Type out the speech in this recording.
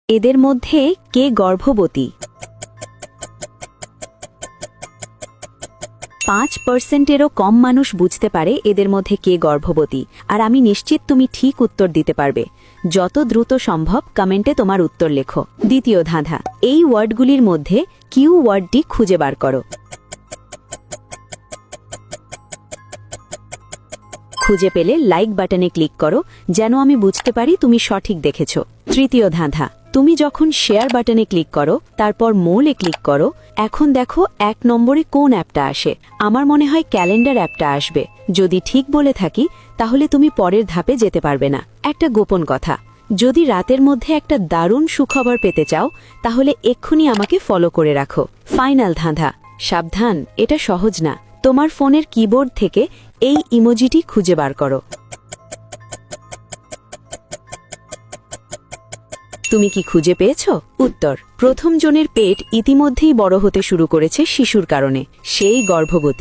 এদের মধ্যে কে গর্ভবতী? 5%-এরও কম মানুষ বুঝতে পারে এদের মধ্যে কে গর্ভবতী, আর আমি নিশ্চিত তুমি ঠিক উত্তর দিতে পারবে। যত দ্রুত সম্ভব কমেন্টে তোমার উত্তর লেখো। দ্বিতীয় ধাঁধা, এই ওয়ার্ডগুলির মধ্যে কিউ ওয়ার্ডটি খুঁজে বার করো। খুঁজে পেলে লাইক বাটনে ক্লিক করো, যেন আমি বুঝতে পারি তুমি সঠিক দেখেছ। তৃতীয় ধাঁধা, তুমি যখন শেয়ার বাটনে ক্লিক করো তারপর মোলে ক্লিক করো, এখন দেখো 1 নম্বরে কোন অ্যাপটা আসে? আমার মনে হয় ক্যালেন্ডার অ্যাপটা আসবে। যদি ঠিক বলে থাকি তাহলে তুমি পরের ধাপে যেতে পারবে না। একটা গোপন কথা, যদি রাতের মধ্যে একটা দারুণ সুখবর পেতে চাও তাহলে এক্ষুনি আমাকে ফলো করে রাখো। ফাইনাল ধাঁধা, সাবধান, এটা সহজ না। তোমার ফোনের কিবোর্ড থেকে এই ইমোজিটি খুঁজে বার করো। তুমি কি খুঁজে পেয়েছ? উত্তর, প্রথম জনের পেট ইতিমধ্যেই বড় হতে শুরু করেছে শিশুর কারণে, সেই গর্ভবতী।